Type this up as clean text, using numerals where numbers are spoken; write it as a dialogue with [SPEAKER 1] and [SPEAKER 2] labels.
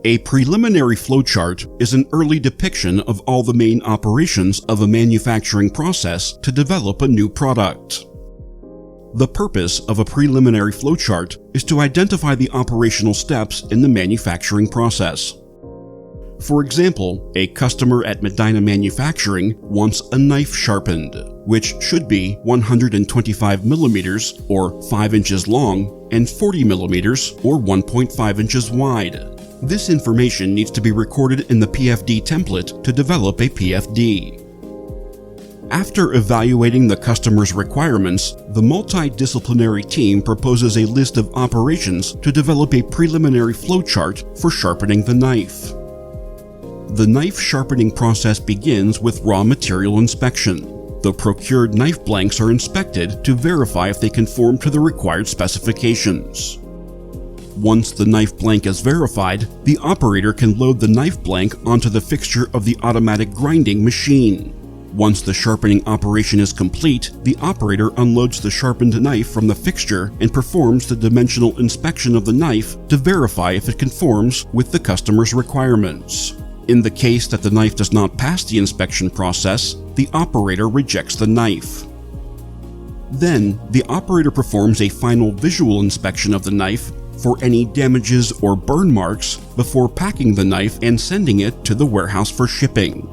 [SPEAKER 1] A preliminary flowchart is an early depiction of all the main operations of a manufacturing process to develop a new product. The purpose of a preliminary flowchart is to identify the operational steps in the manufacturing process. For example, a customer at Medina Manufacturing wants a knife sharpened, which should be 125 millimeters or 5 inches long and 40 millimeters or 1.5 inches wide. This information needs to be recorded in the PFD template to develop a PFD. After evaluating the customer's requirements, the multidisciplinary team proposes a list of operations to develop a preliminary flowchart for sharpening the knife. The knife sharpening process begins with raw material inspection. The procured knife blanks are inspected to verify if they conform to the required specifications. Once the knife blank is verified, the operator can load the knife blank onto the fixture of the automatic grinding machine. Once the sharpening operation is complete, the operator unloads the sharpened knife from the fixture and performs the dimensional inspection of the knife to verify if it conforms with the customer's requirements. In the case that the knife does not pass the inspection process, the operator rejects the knife. Then, the operator performs a final visual inspection of the knife for any damages or burn marks before packing the knife and sending it to the warehouse for shipping.